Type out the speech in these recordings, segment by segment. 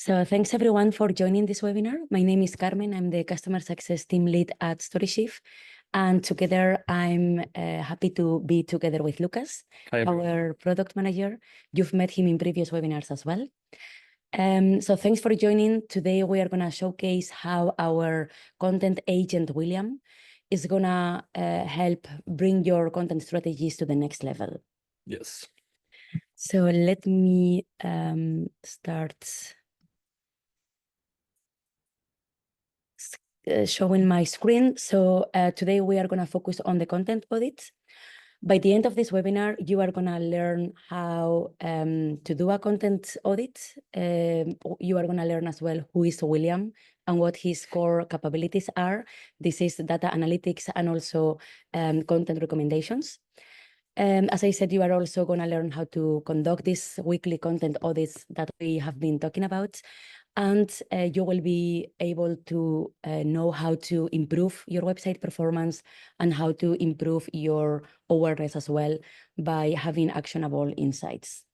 So thanks everyone for joining this webinar. My name is Carmen. I'm the Customer Success Team Lead at StoryShift. And together, I'm happy to be together with Lucas, our product manager. You've met him in previous webinars as well. So thanks for joining. Today, we are going to showcase how our content agent, William, is going to help bring your content strategies to the next level. Yes. So let me start showing my screen. So today we are going to focus on the content audit. By the end of this webinar, you are going to learn how to do a content audit. You are going to learn as well who is William and what his core capabilities are. This is data analytics and also content recommendations. As I said, you are also going to learn how to conduct these weekly content audits that we have been talking about. And you will be able to know how to improve your website performance and how to improve your awareness as well by having actionable insights.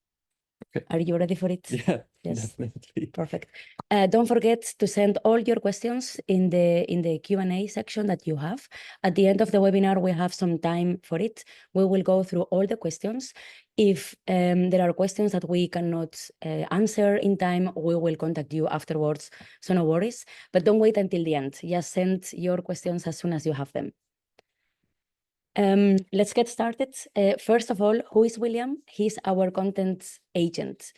Okay. Are you ready for it? Yeah, yes. Definitely. Perfect. Don't forget to send all your questions in the Q&A section that you have. At the end of the webinar, we have some time for it. We will go through all the questions. If there are questions that we cannot answer in time, we will contact you afterwards, so no worries. But don't wait until the end. Just send your questions as soon as you have them. Let's get started. First of all, who is William? He's our content agent.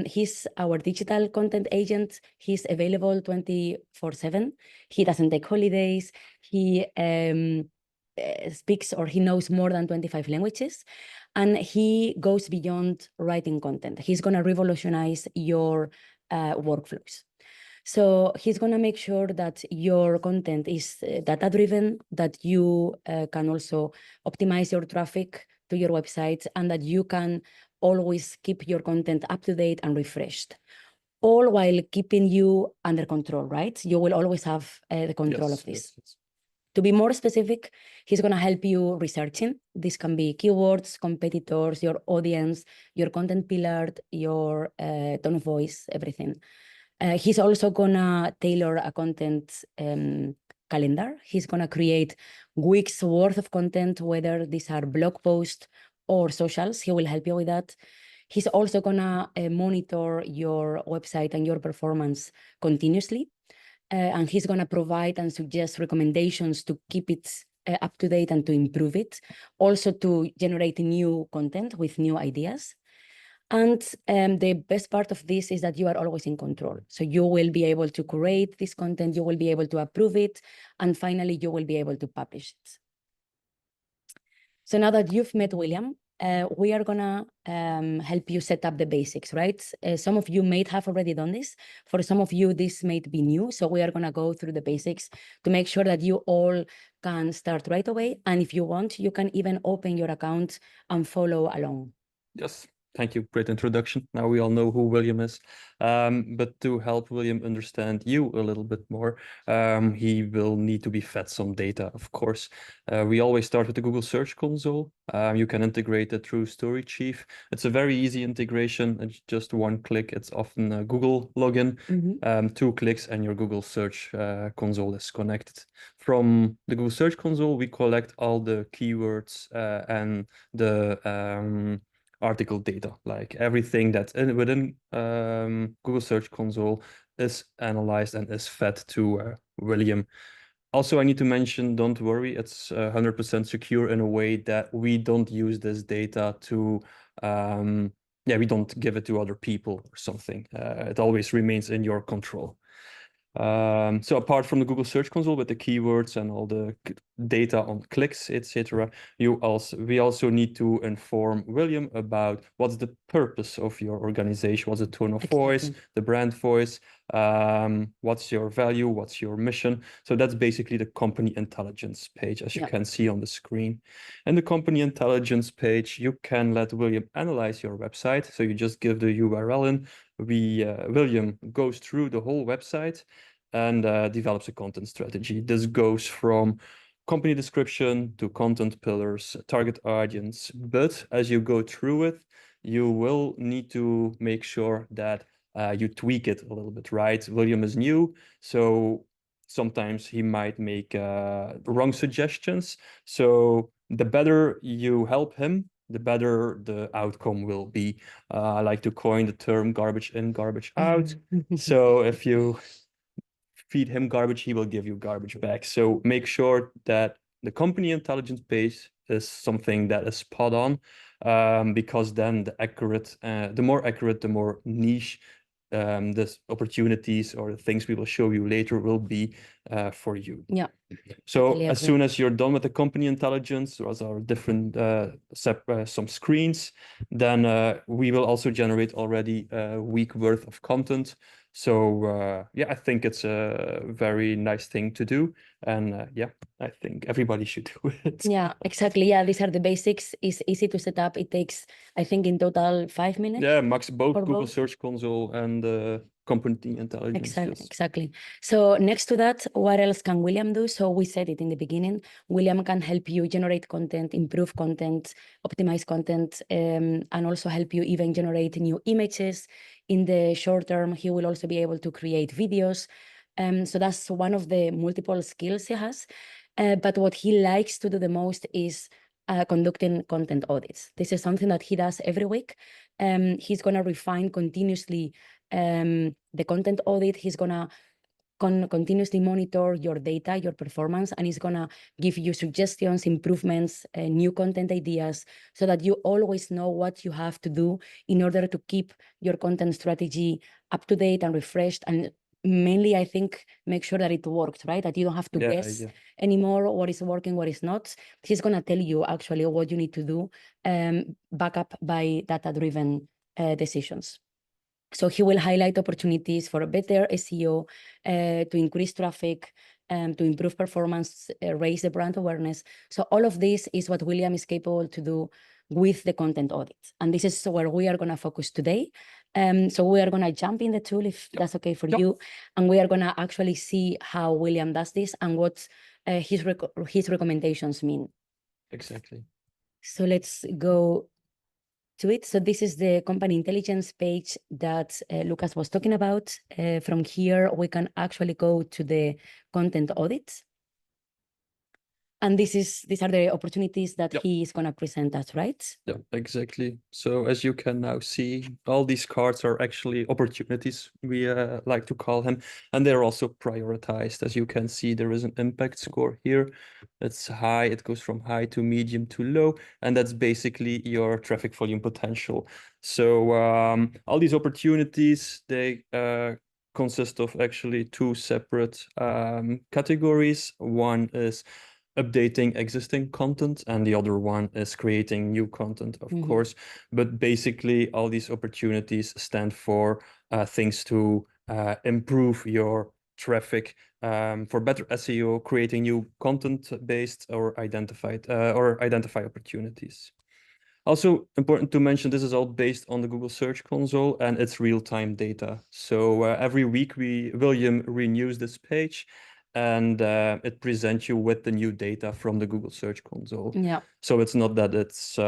He's our digital content agent. He's available 24/7. He doesn't take holidays. He speaks or he knows more than 25 languages. And he goes beyond writing content. He's going to revolutionize your workflows. So he's going to make sure that your content is data-driven, that you can also optimize your traffic to your website, and that you can always keep your content up to date and refreshed, all while keeping you under control, right? You will always have the control of this. Yes. To be more specific, he's going to help you researching. This can be keywords, competitors, your audience, your content pillar, your tone of voice, everything. He's also gonna tailor a content calendar. He's gonna create weeks worth of content, whether these are blog posts or socials. He will help you with that. He's also gonna monitor your website and your performance continuously. And he's gonna provide and suggest recommendations to keep it up to date and to improve it. Also to generate new content with new ideas. And the best part of this is that you are always in control. So you will be able to curate this content, you will be able to approve it, and finally, you will be able to publish it. So now that you've met William, we are gonna help you set up the basics, right? Some of you may have already done this. For some of you, this may be new. So we are gonna go through the basics to make sure that you all can start right away. And if you want, you can even open your account and follow along. Yes. Thank you. Great introduction. Now we all know who William is. But to help William understand you a little bit more, he will need to be fed some data, of course. We always start with the Google Search Console. You can integrate it through StoryChief. It's a very easy integration. It's just one click. It's often a Google login. 2 clicks and your Google Search Console is connected. From the Google Search Console, we collect all the keywords and the article data, like everything that's within Google Search Console is analyzed and is fed to William. Also, I need to mention, don't worry, it's 100% secure in a way that we don't use this data to, we don't give it to other people or something. It always remains in your control. So apart from the Google Search Console with the keywords and all the data on clicks, etc., we also need to inform William about what's the purpose of your organization, what's the tone of voice, the brand voice, what's your value, what's your mission. So that's basically the company intelligence page, as you can see on the screen. And the company intelligence page, you can let William analyze your website. So you just give the URL in. William goes through the whole website and develops a content strategy. This goes from company description to content pillars, target audience. But as you go through it, you will need to make sure that you tweak it a little bit, right? William is new, so sometimes he might make wrong suggestions. So the better you help him, the better the outcome will be. I like to coin the term garbage in, garbage out. So if you feed him garbage, he will give you garbage back. So make sure that the company intelligence base is something that is spot on, because then the more accurate, the more niche the opportunities or the things we will show you later will be for you. Yeah. So Totally as agree. soon as you're done with the company intelligence, or as our different some screens, then we will also generate already a week worth of content. So yeah, I think it's a very nice thing to do, and yeah, I think everybody should do it. Yeah, exactly. Yeah, these are the basics. It's easy to set up. It takes, I think, in total 5 minutes. Yeah, max both for Google both. Search Console and company intelligence. Exactly, Yes. exactly. So next to that, what else can William do? So we said it in the beginning. William can help you generate content, improve content, optimize content, and also help you even generate new images. In the short term, he will also be able to create videos. So that's one of the multiple skills he has. But what he likes to do the most is conducting content audits. This is something that he does every week. He's going to refine continuously the content audit. He's going to continuously monitor your data, your performance, and he's going to give you suggestions, improvements, new content ideas, so that you always know what you have to do in order to keep your content strategy up to date and refreshed. And mainly, I think, make sure that it works, right? That you don't have to guess anymore what is working, what is not. He's going to tell you actually what you need to do, back up by data-driven decisions. So he will highlight opportunities for a better SEO, to increase traffic, to improve performance, raise the brand awareness. So all of this is what William is capable to do with the content audit. And this is where we are going to focus today. So we are going to jump in the tool, if that's okay for you. And we are going to actually see how William does this and what his recommendations mean. Exactly. So let's go to it. So this is the company intelligence page that Lucas was talking about. From here, we can actually go to the content audit. And these are the opportunities that he is going to present us, right? Yeah, exactly. So as you can now see, all these cards are actually opportunities, we like to call them, and they're also prioritized. As you can see, there is an impact score here. It's high, it goes from high to medium to low, and that's basically your traffic volume potential. So all these opportunities, they consist of actually two separate categories. One is updating existing content, and the other one is creating new content, of course. But basically, all these opportunities stand for things to improve your traffic, for better SEO, creating new content based or identify opportunities. Also important to mention, this is all based on the Google Search Console and it's real-time data. So every week William renews this page, and it presents you with the new data from the Google Search Console. Yeah. So it's not that it's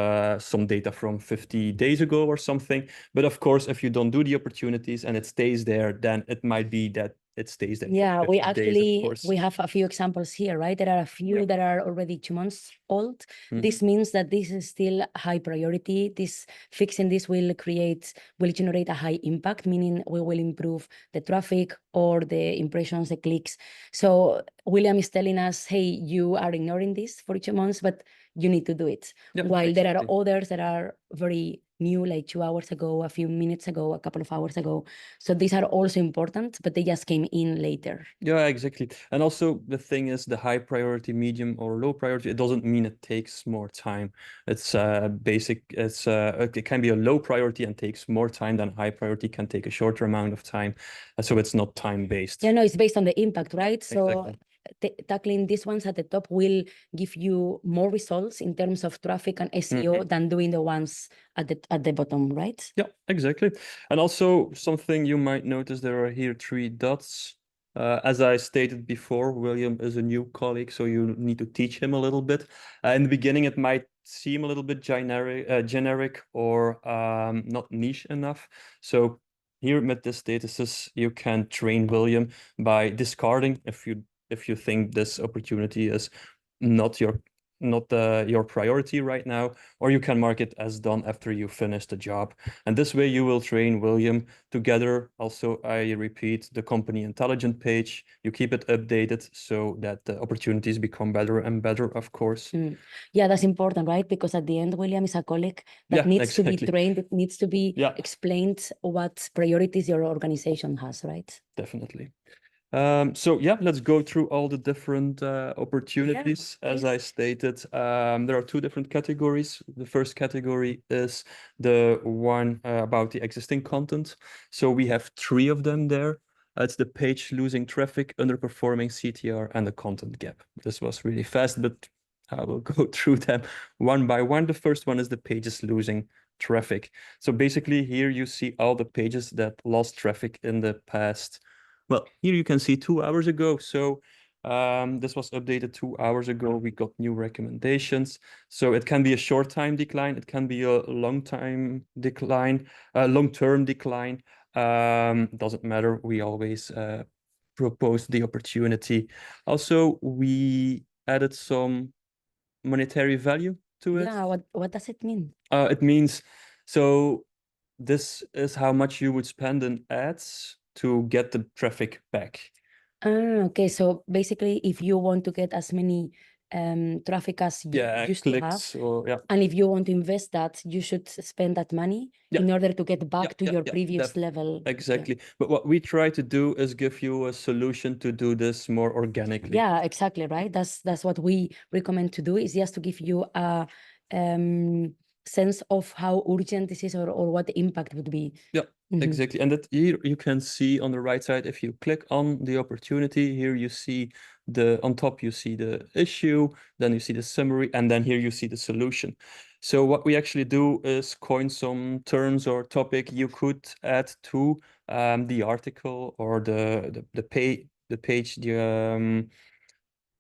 some data from 50 days ago or something, but of course, if you don't do the opportunities and it stays there, then it might be that it stays there. Yeah, we actually, days, we have a few examples here, right? There are a few that are already 2 months old. This means that this is still high priority. Fixing this will generate a high impact, meaning we will improve the traffic or the impressions, the clicks. So William is telling us, hey, you are ignoring this for 2 months, but you need to do it. While there are others that are very new, like 2 hours ago, a few minutes ago, a couple of hours ago. So these are also important, but they just came in later. Yeah, exactly. And also the thing is, the high priority, medium or low priority, it doesn't mean it takes more time. It's it can be a low priority and takes more time than high priority can take a shorter amount of time. So it's not time based. Yeah, no, it's based on the impact, right? So exactly. Tackling these ones at the top will give you more results in terms of traffic and SEO than doing the ones at the bottom, right? Yeah, exactly. And also something you might notice, there are here 3 dots. As I stated before, William is a new colleague, so you need to teach him a little bit. In the beginning, it might seem a little bit generic or not niche enough. So here metastasis, you can train William by discarding if you think this opportunity is not your priority right now, or you can mark it as done after you finish the job. And this way you will train William together. Also, I repeat, the company intelligent page, you keep it updated so that the opportunities become better and better, of course. Yeah, that's important, right? Because at the end, William is a colleague that needs to be trained, it needs to be explained what priorities your organization has, right? Definitely. So yeah, let's go through all the different opportunities. As I stated, there are two different categories. The first category is the one about the existing content. So we have three of them there. It's the page losing traffic, underperforming CTR, and the content gap. This was really fast, but I will go through them one by one. The first one is the pages losing traffic. So basically here you see all the pages that lost traffic in the past. Well, here you can see 2 hours ago. So this was updated 2 hours ago. We got new recommendations. So it can be a short time decline. It can be a long time decline, long-term decline. Doesn't matter. We always propose the opportunity. Also, we added some monetary value to it. Yeah, what does it mean? It means, so this is how much you would spend in ads to get the traffic back. Okay, so basically, if you want to get as many traffic as you used to have, and if you want to invest that, you should spend that money in order to get back to your previous level. Exactly. But what we try to do is give you a solution to do this more organically. Yeah, exactly, right? That's what we recommend to do, is just to give you a sense of how urgent this is, or what the impact would be. Yeah, exactly. And that here you can see on the right side, if you click on the opportunity, here you see on top you see the issue, then you see the summary, and then here you see the solution. So what we actually do is coin some terms or topic you could add to the article or the page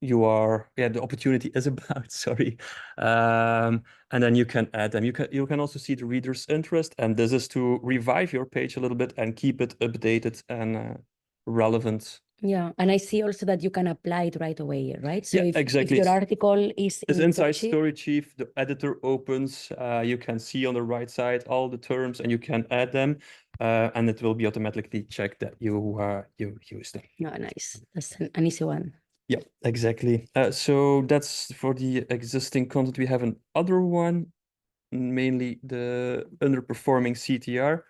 the opportunity is about, sorry. And then you can add them. You can also see the reader's interest, and this is to revive your page a little bit and keep it updated and relevant. Yeah, and I see also that you can apply it right away, right? So exactly. If your article is inside Story Chief, the editor opens, you can see on the right side all the terms and you can add them, and it will be automatically checked that you use them. Oh, nice. That's an easy one. Yeah, exactly. So that's for the existing content. We have another one, mainly the underperforming CTR,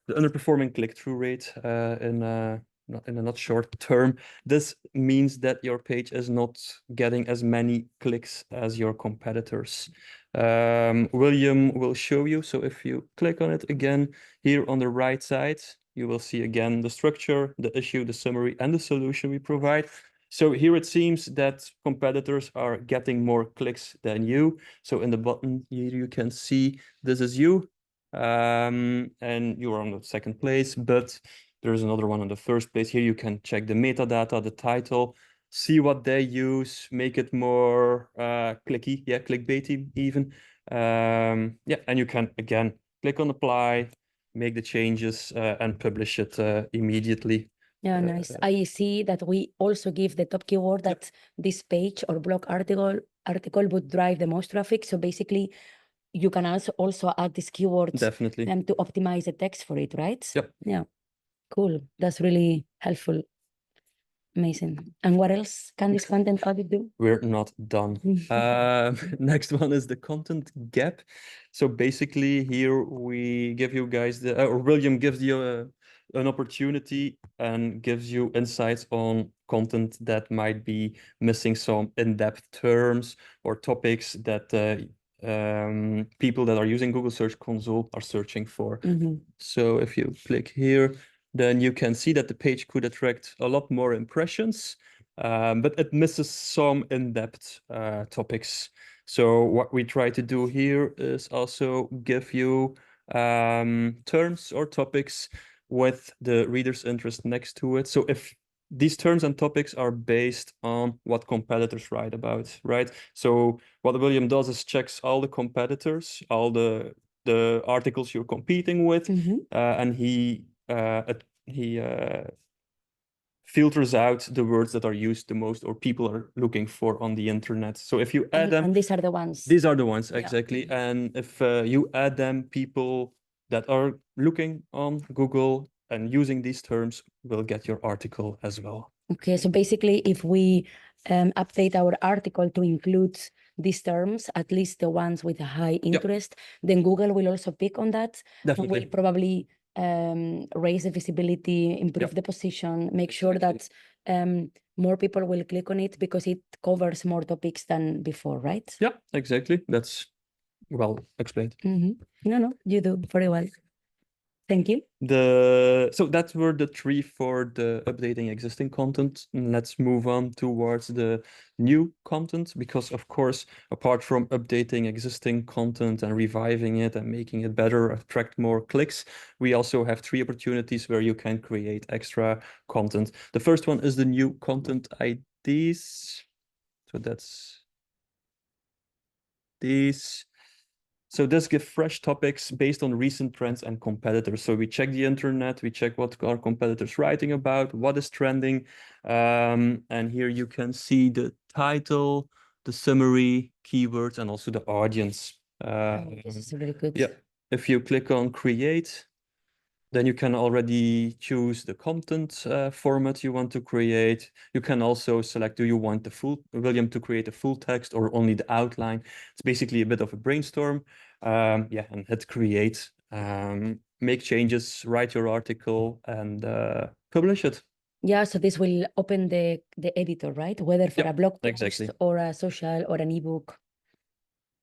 the underperforming click-through rate in a not short term. This means that your page is not getting as many clicks as your competitors. William will show you. So if you click on it again, here on the right side, you will see again the structure, the issue, the summary, and the solution we provide. So here it seems that competitors are getting more clicks than you. So in the button here you can see this is you, and you are on the second place, but there's another one on the first place. Here you can check the metadata, the title, see what they use, make it more clicky, clickbaity even. And you can again click on apply, make the changes, and publish it immediately. Yeah, nice. I see that we also give the top keyword that this page or blog article would drive the most traffic. So basically, you can also add this keyword definitely to optimize the text for it, right? Yep. Yeah. Cool. That's really helpful. Amazing. And what else can this content audit do? We're not done. Next one is the content gap. So basically here we give you guys or William gives you an opportunity and gives you insights on content that might be missing some in-depth terms or topics that people that are using Google Search Console are searching for. So if you click here, then you can see that the page could attract a lot more impressions, but it misses some in-depth topics. So what we try to do here is also give you terms or topics with the reader's interest next to it. So if these terms and topics are based on what competitors write about, right? So what William does is checks all the competitors, all the articles you're competing with, and he he filters out the words that are used the most or people are looking for on the internet. So if you add them, and these are the ones. These are the ones, Yeah. exactly. And if you add them, people that are looking on Google and using these terms will get your article as well. Okay, so basically, if we update our article to include these terms, at least the ones with a high interest, then Google will also pick on that. Definitely. And will probably raise the visibility, improve the position, make sure that more people will click on it because it covers more topics than before, right? Yeah, exactly. That's well explained. No, you do very well. Thank you. So that were the three for the updating existing content. Let's move on towards the new content, because of course, apart from updating existing content and reviving it and making it better, attract more clicks, we also have three opportunities where you can create extra content. The first one is the new content IDs. So that's these. So this gives fresh topics based on recent trends and competitors. So we check the internet, we check what our competitors writing about, what is trending. And here you can see the title, the summary, keywords, and also the audience. This is really good. Yeah. If you click on create, then you can already choose the content format you want to create. You can also select, do you want the full, William, to create a full text or only the outline? It's basically a bit of a brainstorm. And hit create, make changes, write your article, and publish it. Yeah, so this will open the editor, right? Whether for a blog post or a social or an ebook.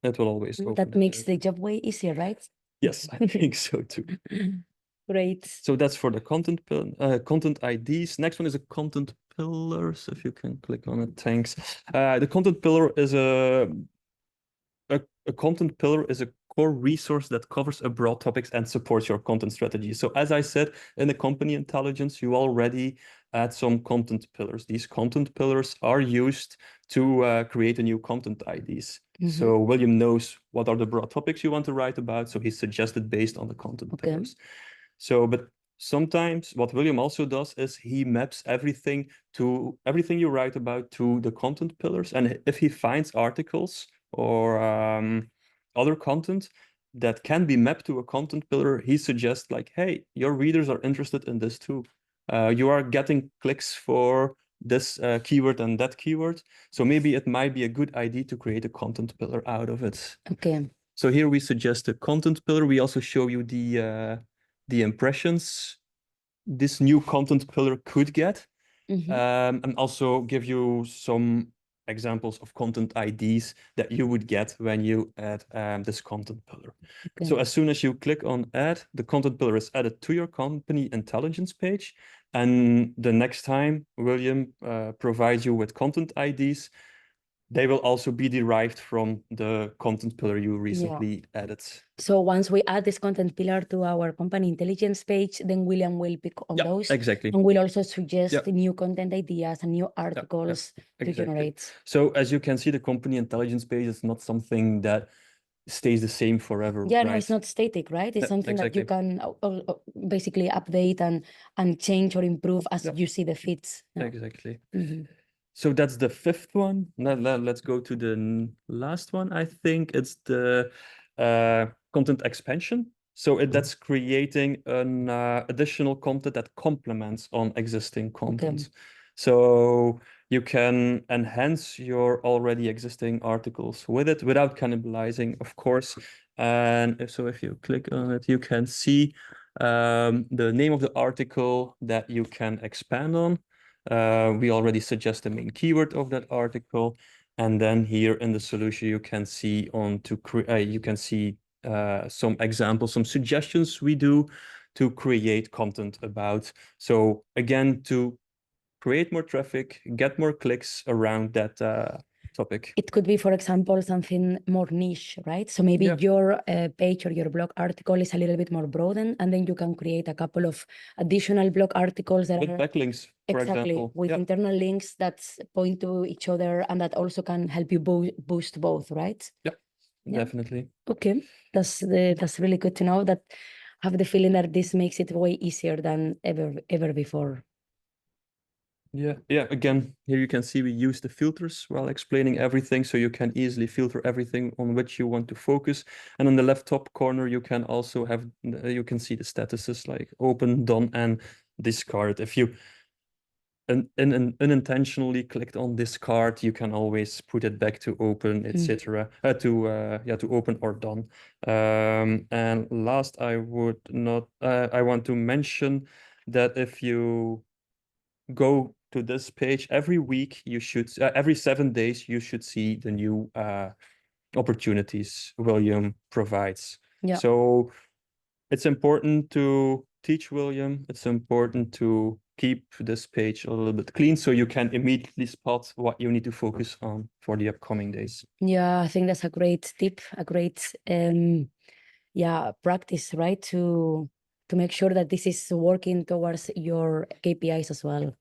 It will always open. That makes the job way easier, right? Yes, I think so too. Great. So that's for the content IDs. Next one is a content pillar. So if you can click on it, thanks. The content pillar is a content pillar is a core resource that covers a broad topics and supports your content strategy. So as I said, in the company intelligence, you already add some content pillars. These content pillars are used to create a new content IDs. So William knows what are the broad topics you want to write about. So he suggested based on the content pillars. So, but sometimes what William also does is he maps everything you write about to the content pillars. And if he finds articles or other content that can be mapped to a content pillar, he suggests like, hey, your readers are interested in this too. You are getting clicks for this keyword and that keyword. So maybe it might be a good idea to create a content pillar out of it. Okay. So here we suggest a content pillar. We also show you the impressions this new content pillar could get, and also give you some examples of content IDs that you would get when you add this content pillar. Okay. So as soon as you click on add, the content pillar is added to your company intelligence page. And the next time William provides you with content IDs, they will also be derived from the content pillar you recently added. So once we add this content pillar to our company intelligence page, then William will pick on those. Exactly. And will also suggest new content ideas and new articles to generate. So as you can see, the company intelligence page is not something that stays the same forever. Yeah, no, it's not static, right? It's something that you can basically update and change or improve as you see the fits. Exactly. So that's the fifth one. Now let's go to the last one. I think it's the content expansion. So that's creating an additional content that complements on existing content. So you can enhance your already existing articles with it without cannibalizing, of course. And if you click on it, you can see the name of the article that you can expand on. We already suggest the main keyword of that article, and then here in the solution you can see some examples, some suggestions we do to create content about. So again, to create more traffic, get more clicks around that topic. It could be, for example, something more niche, right? So maybe your page or your blog article is a little bit more broadened, and then you can create a couple of additional blog articles that with backlinks, for example. With internal links that point to each other and that also can help you boost both, right? Yeah, definitely. Okay, that's really good to know that have the feeling that this makes it way easier than ever before. Yeah, again, here you can see we use the filters while explaining everything, so you can easily filter everything on which you want to focus. And on the left top corner, you can also have, you can see the statuses like open, done, and discard. If you unintentionally clicked on discard, you can always put it back to open, etc. To open or done. And last, I want to mention that if you go to this page every week, you should every 7 days you should see the new opportunities William provides. Yeah. So it's important to teach William. It's important to keep this page a little bit clean so you can immediately spot what you need to focus on for the upcoming days. Yeah, I think that's a great tip, a great practice, right? To make sure that this is working towards your KPIs as well.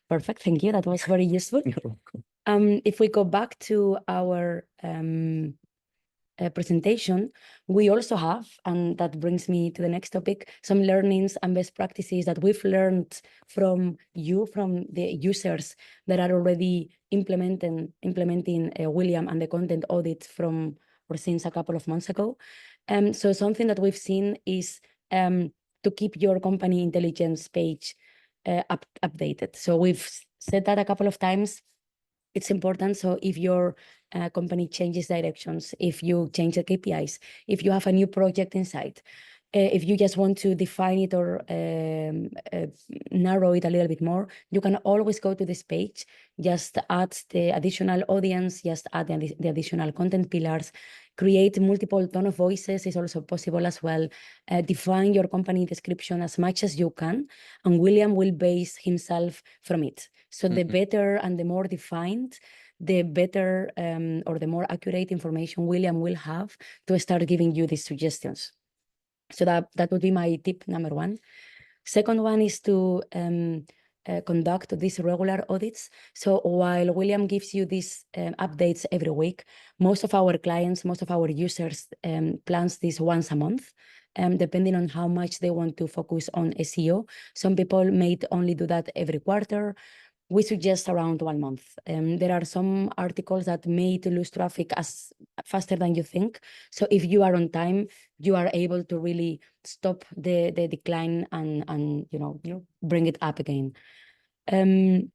Perfect, thank you. That was very useful. If we go back to our presentation, we also have, and that brings me to the next topic, some learnings and best practices that we've learned from the users that are already implementing William and the content audit from or since a couple of months ago. So something that we've seen is to keep your company intelligence page updated. So we've said that a couple of times. It's important. So if your company changes directions, if you change the KPIs, if you have a new project inside, if you just want to define it or narrow it a little bit more, you can always go to this page, just add the additional audience, just add the additional content pillars, create multiple tone of voices is also possible as well. Define your company description as much as you can, and William will base himself from it. So the better and the more defined, the better or the more accurate information William will have to start giving you these suggestions. So that would be my tip number one. Second one is to conduct these regular audits. So while William gives you these updates every week, most of our clients, most of our users plans this once a month. Depending on how much they want to focus on SEO. Some people may only do that every quarter. We suggest around 1 month. There are some articles that may lose traffic as faster than you think. So if you are on time, you are able to really stop the decline and bring it up again.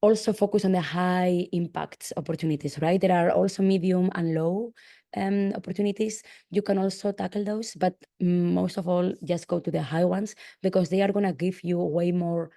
Also focus on the high impact opportunities, right? There are also medium and low opportunities. You can also tackle those, but most of all, just go to the high ones because they are going to give you way more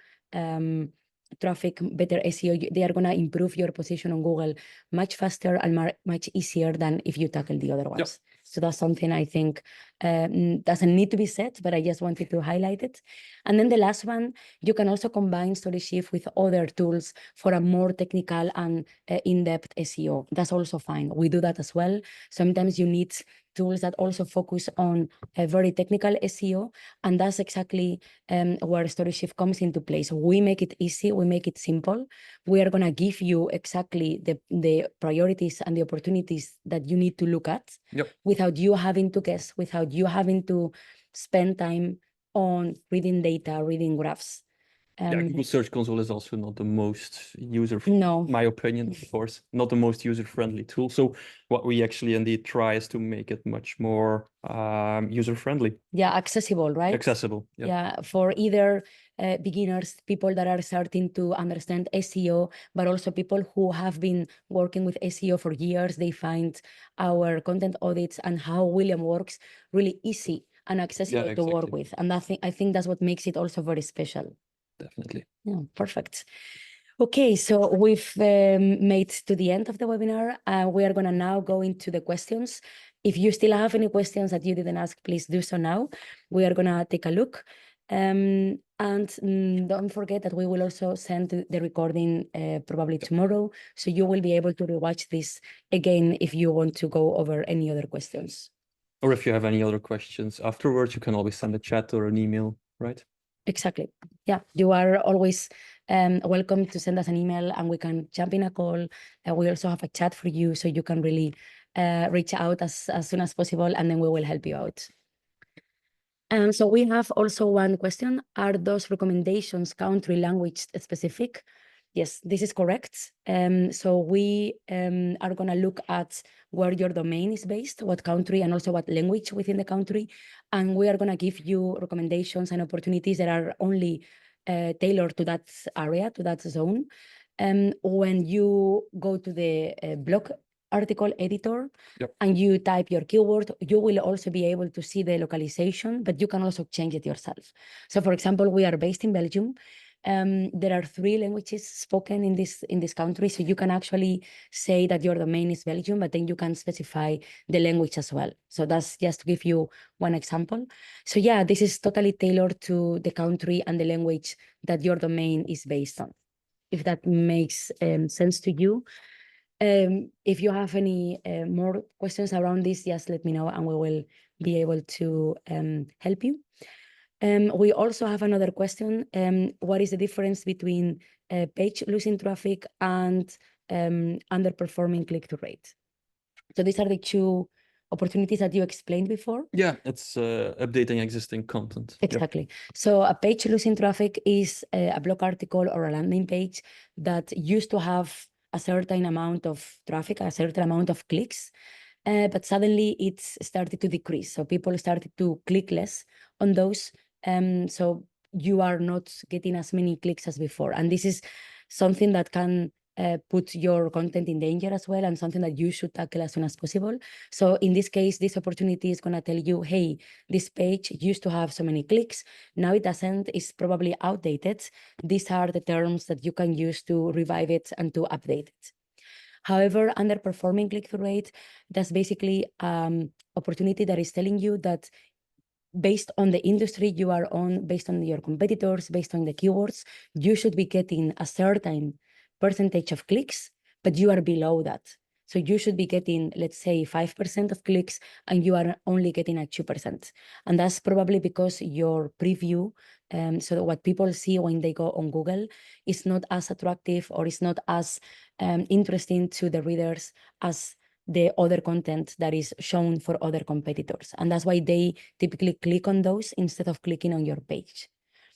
traffic, better SEO. They are going to improve your position on Google much faster and much easier than if you tackle the other ones. Yep. So that's something I think doesn't need to be said, but I just wanted to highlight it. And then the last one, you can also combine StoryShift with other tools for a more technical and in-depth SEO. That's also fine. We do that as well. Sometimes you need tools that also focus on a very technical SEO, and that's exactly where StoryShift comes into place. We make it easy, we make it simple. We are going to give you exactly the priorities and the opportunities that you need to look at. Yep. Without you having to guess, without you having to spend time on reading data, reading graphs. Google Search Console is also not the most no, my opinion, of course, not the most user-friendly tool. So what we actually indeed try is to make it much more user-friendly. Yeah, accessible, right? Accessible, yeah for either beginners, people that are starting to understand SEO, but also people who have been working with SEO for years. They find our content audits and how William works really easy and accessible to work with. And I think that's what makes it also very special. Definitely. Yeah, perfect. Okay, so we've made to the end of the webinar. We are going to now go into the questions. If you still have any questions that you didn't ask, please do so now. We are going to take a look. And don't forget that we will also send the recording probably tomorrow. So you will be able to rewatch this again if you want to go over any other questions. Or if you have any other questions afterwards, you can always send a chat or an email, right? Exactly. Yeah, you are always welcome to send us an email and we can jump in a call. We also have a chat for you, so you can really reach out as soon as possible, and then we will help you out. So we have also one question. Are those recommendations country language specific? Yes, this is correct. So we are going to look at where your domain is based, what country, and also what language within the country. And we are going to give you recommendations and opportunities that are only tailored to that area, to that zone. When you go to the blog article editor, Yep. and you type your keyword, you will also be able to see the localization, but you can also change it yourself. So for example, we are based in Belgium. There are 3 languages spoken in this country. So you can actually say that your domain is Belgium, but then you can specify the language as well. So that's just to give you one example. So yeah, this is totally tailored to the country and the language that your domain is based on, if that makes sense to you. If you have any more questions around this, just let me know and we will be able to help you. We also have another question. What is the difference between page losing traffic and underperforming click-through rate? So these are the 2 opportunities that you explained before. Yeah, it's updating existing content. Yep. Exactly. So a page losing traffic is a blog article or a landing page that used to have a certain amount of traffic, a certain amount of clicks, but suddenly it's started to decrease. So people started to click less on those. So you are not getting as many clicks as before. And this is something that can put your content in danger as well, and something that you should tackle as soon as possible. So in this case, this opportunity is going to tell you, hey, this page used to have so many clicks. Now it doesn't. It's probably outdated. These are the terms that you can use to revive it and to update it. However, underperforming click-through rate, that's basically opportunity that is telling you that based on the industry you are on, based on your competitors, based on the keywords, you should be getting a certain percentage of clicks, but you are below that. So you should be getting, let's say, 5% of clicks, and you are only getting a 2%. And that's probably because your preview, so what people see when they go on Google, is not as attractive or is not as interesting to the readers as the other content that is shown for other competitors. And that's why they typically click on those instead of clicking on your page.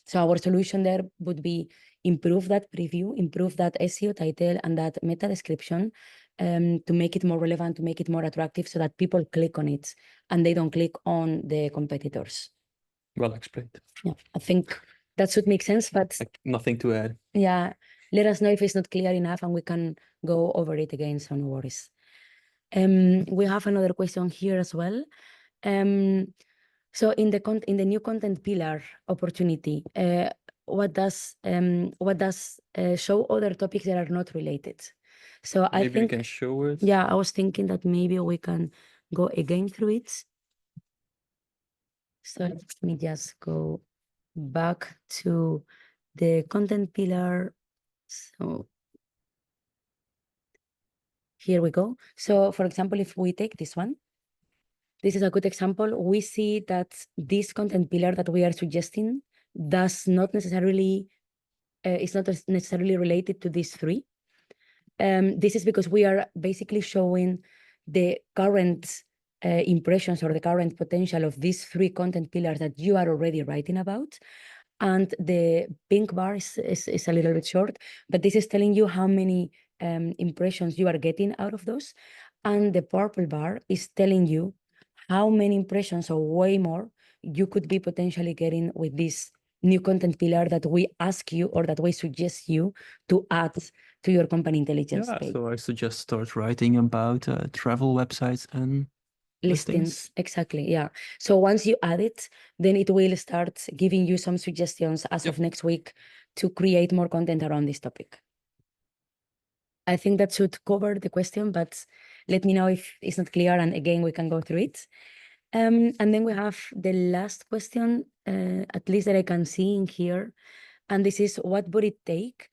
So our solution there would be improve that preview, improve that SEO title and that meta description to make it more relevant, to make it more attractive so that people click on it and they don't click on the competitors. Well explained. Yeah, I think that should make sense, but nothing to add. Yeah, let us know if it's not clear enough and we can go over it again, so no worries. We have another question here as well. So in the new content pillar opportunity, what does show other topics that are not related? So I Maybe we think can show it. Yeah, I was thinking that maybe we can go again through it. So let me just go back to the content pillar. So here we go. So for example, if we take this one, this is a good example. We see that this content pillar that we are suggesting does not necessarily, is not necessarily related to these 3. This is because we are basically showing the current impressions or the current potential of these 3 content pillars that you are already writing about. And the pink bar is a little bit short, but this is telling you how many impressions you are getting out of those. And the purple bar is telling you how many impressions or way more you could be potentially getting with this new content pillar that we ask you or that we suggest you to add to your company intelligence page. So I suggest start writing about travel websites and Listings. Exactly. Yeah. So once you add it, then it will start giving you some suggestions as of next week to create more content around this topic. I think that should cover the question, but let me know if it's not clear, and again, we can go through it. And then we have the last question, at least that I can see in here. And this is, what would it take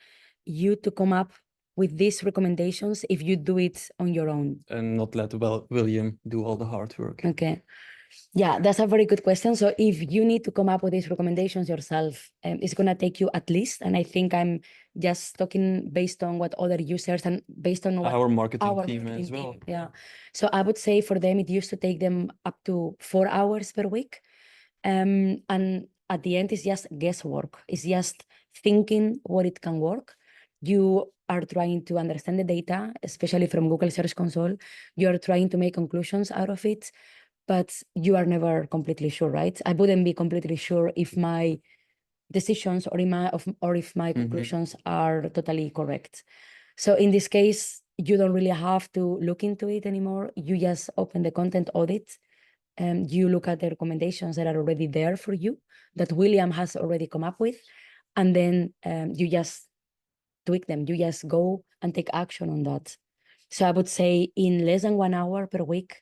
you to come up with these recommendations if you do it on your own? And not let William do all the hard work. Okay. Yeah, that's a very good question. So if you need to come up with these recommendations yourself, it's going to take you at least, and I think I'm just talking based on what other users and based on what our marketing team as well. Yeah. So I would say for them, it used to take them up to 4 hours per week. And at the end, it's just guesswork. It's just thinking what it can work. You are trying to understand the data, especially from Google Search Console. You are trying to make conclusions out of it, but you are never completely sure, right? I wouldn't be completely sure if my decisions or if my conclusions are totally correct. So in this case, you don't really have to look into it anymore. You just open the content audit and you look at the recommendations that are already there for you, that William has already come up with, and then you just tweak them. You just go and take action on that. So I would say in less than 1 hour per week.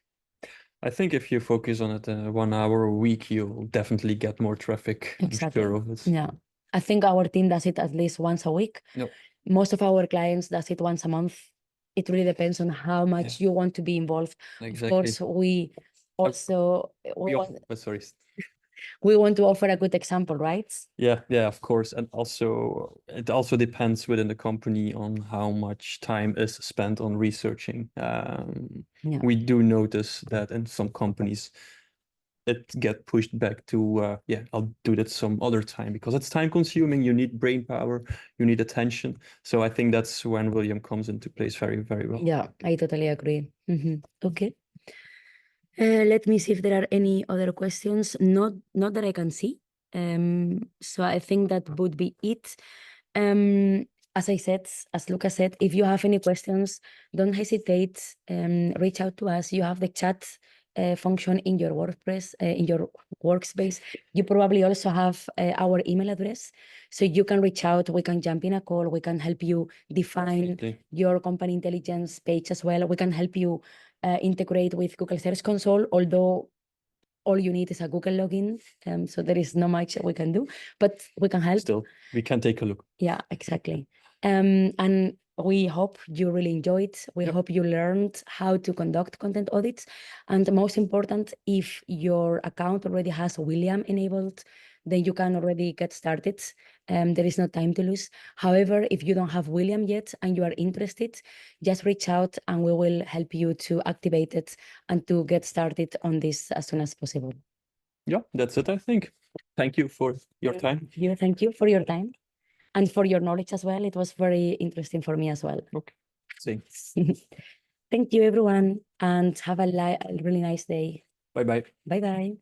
I think if you focus on it 1 hour a week, you'll definitely get more traffic. Exactly. I'm sure of it. Yeah. I think our team does it at least once a week. Yep. Most of our clients does it once a month. It really depends on how much you want to be involved. Exactly. Of course, we also sorry. we want to offer a good example, right? Yeah, of course. And also, it also depends within the company on how much time is spent on researching. We do notice that in some companies, it get pushed back to, I'll do that some other time because it's time consuming. You need brain power, you need attention. So I think that's when William comes into place very, very well. Yeah, I totally agree. Okay. Let me see if there are any other questions. Not that I can see. So I think that would be it. As I said, as Lucas said, if you have any questions, don't hesitate. Reach out to us. You have the chat function in your WordPress, in your workspace. You probably also have our email address, so you can reach out. We can jump in a call. We can help you define your company intelligence page as well. We can help you integrate with Google Search Console, although all you need is a Google login. So there is not much we can do, but we can help. Still, we can take a look. Yeah, exactly. And we hope you really enjoyed. We hope you learned how to conduct content audits. And most important, if your account already has William enabled, then you can already get started. There is no time to lose. However, if you don't have William yet and you are interested, just reach out and we will help you to activate it and to get started on this as soon as possible. Yeah, that's it, I think. Thank you for your time. Thank you for your time. And for your knowledge as well. It was very interesting for me as well. Okay, thanks. Thank you, everyone, and have a really nice day. Bye-bye. Bye-bye.